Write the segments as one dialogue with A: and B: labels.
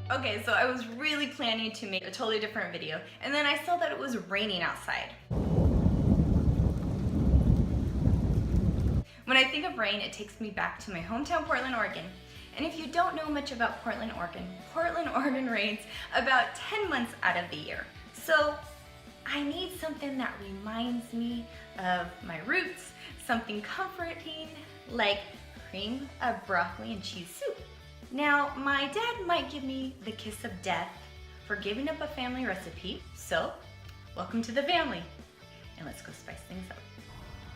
A: Okay, so I was really planning to make a totally different video, and then I saw that it was raining outside. When I think of rain, it takes me back to my hometown, Portland, Oregon. And if you don't know much about Portland, Oregon rains about 10 months out of the year. So I need something that reminds me of my roots, something comforting like cream of broccoli and cheese soup. Now, my dad might give me the kiss of death for giving up a family recipe, so welcome to the family, and let's go spice things up.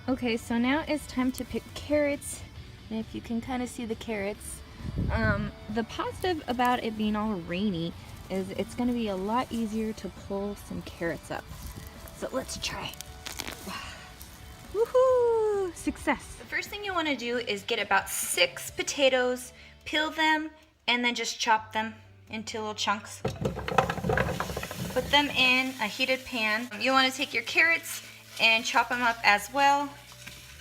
A: Okay, so now it's time to pick carrots, and if you can kind of see the carrots, the positive about it being all rainy is it's going to be a lot easier to pull some carrots up. So let's try. Woohoo! Success! The first thing you want to do is get about 6 potatoes, peel them, and then just chop them into little chunks. Put them in a heated pan. You want to take your carrots and chop them up as well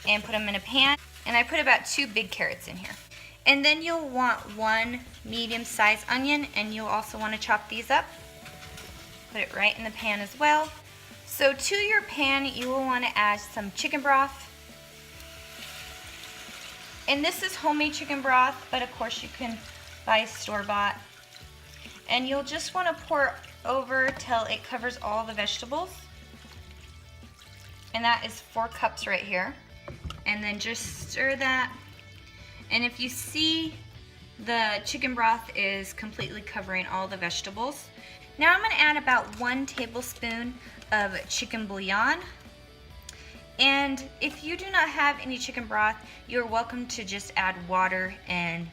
A: and put them in a pan. And I put about 2 big carrots in here. And then you'll want 1 medium-sized onion, and you'll also want to chop these up. Put it right in the pan as well. So to your pan, you will want to add some chicken broth. And this is homemade chicken broth, but of course you can buy store-bought. And you'll just want to pour over till it covers all the vegetables. And that is 4 cups right here. And then just stir that. And if you see the chicken broth is completely covering all the vegetables. Now I'm going to add about 1 tablespoon of chicken bouillon. And if you do not have any chicken broth, you're welcome to just add water and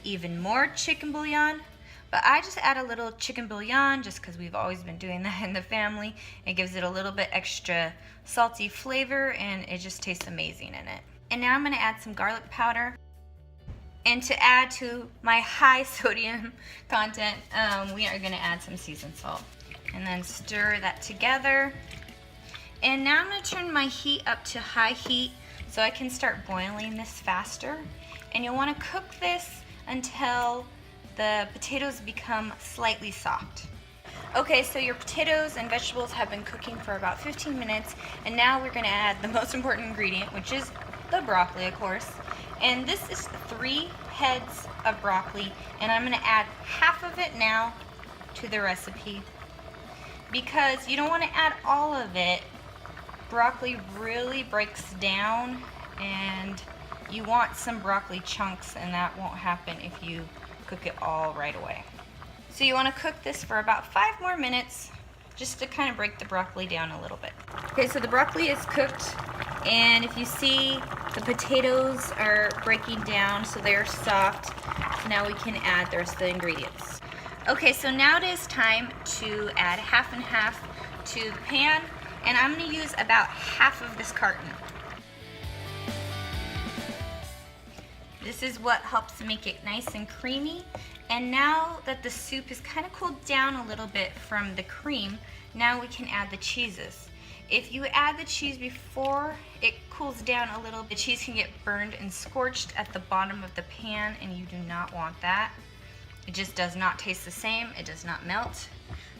A: even more chicken bouillon. But I just add a little chicken bouillon just because we've always been doing that in the family. It gives it a little bit extra salty flavor, and it just tastes amazing in it. And now I'm going to add some garlic powder. And to add to my high sodium content, we are going to add some seasoned salt. And then stir that together. And now I'm going to turn my heat up to high heat so I can start boiling this faster. And you'll want to cook this until the potatoes become slightly soft. Okay, so your potatoes and vegetables have been cooking for about 15 minutes, and now we're going to add the most important ingredient, which is the broccoli, of course. And this is 3 heads of broccoli, and I'm going to add half of it now to the recipe because you don't want to add all of it. Broccoli really breaks down, and you want some broccoli chunks, and that won't happen if you cook it all right away. So you want to cook this for about 5 more minutes just to kind of break the broccoli down a little bit. Okay, so the broccoli is cooked, and if you see, the potatoes are breaking down so they're soft. Now we can add the rest of the ingredients. Okay, so now it is time to add half and half to the pan, and I'm going to use about half of this carton. This is what helps make it nice and creamy. And now that the soup is kind of cooled down a little bit from the cream, now we can add the cheeses. If you add the cheese before it cools down a little, the cheese can get burned and scorched at the bottom of the pan, and you do not want that. It just does not taste the same. It does not melt.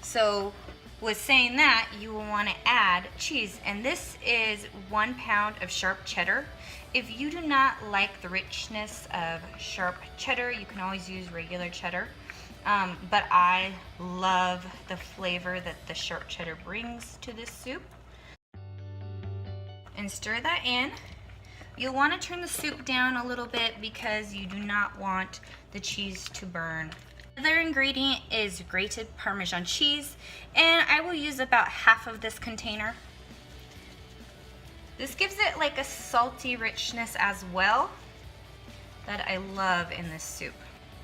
A: So with saying that, you will want to add cheese, and this is 1 pound of sharp cheddar. If you do not like the richness of sharp cheddar, you can always use regular cheddar. But I love the flavor that the sharp cheddar brings to this soup. And stir that in. You'll want to turn the soup down a little bit because you do not want the cheese to burn. Another ingredient is grated Parmesan cheese, and I will use about half of this container. This gives it like a salty richness as well that I love in this soup.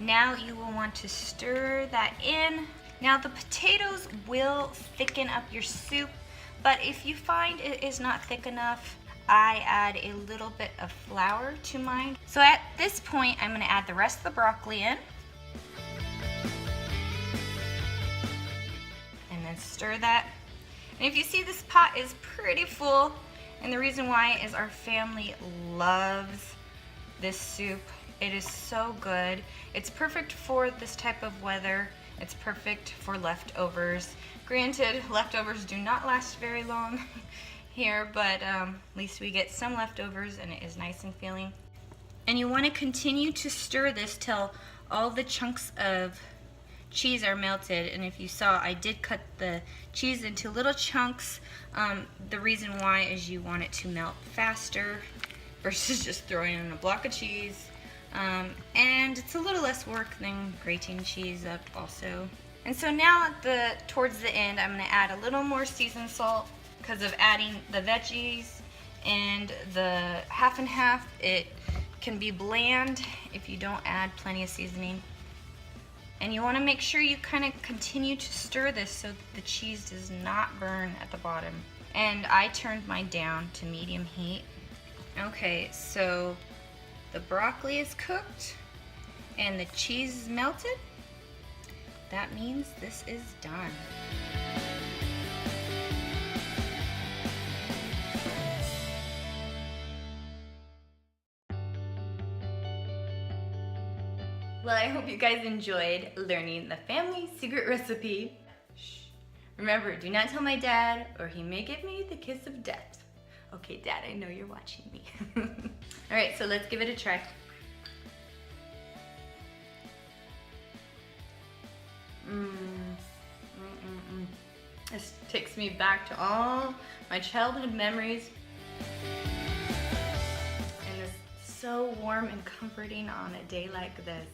A: Now you will want to stir that in. Now the potatoes will thicken up your soup, but if you find it is not thick enough, I add a little bit of flour to mine. So at this point, I'm going to add the rest of the broccoli in. And then stir that. And if you see, this pot is pretty full. And the reason why is our family loves this soup. It is so good. It's perfect for this type of weather, It's perfect for leftovers. Granted, leftovers do not last very long here, but at least we get some leftovers and it is nice and filling. And you want to continue to stir this till all the chunks of cheese are melted. And if you saw, I did cut the cheese into little chunks. The reason why is you want it to melt faster versus just throwing in a block of cheese. And it's a little less work than grating cheese up also. And so now towards the end, I'm going to add a little more seasoned salt because of adding the veggies and the half and half. It can be bland if you don't add plenty of seasoning. And you want to make sure you kind of continue to stir this so that the cheese does not burn at the bottom. And I turned mine down to medium heat. Okay, so the broccoli is cooked and the cheese is melted. That means this is done. Well, I hope you guys enjoyed learning the family secret recipe. Shh. Remember, do not tell my dad or he may give me the kiss of death. Okay, Dad, I know you're watching me. All right, so let's give it a try. This takes me back to all my childhood memories. And it's so warm and comforting on a day like this.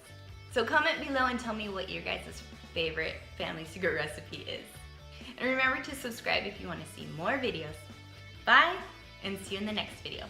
A: So comment below and tell me what your guys' favorite family secret recipe is. And remember to subscribe if you want to see more videos. Bye, and see you in the next video.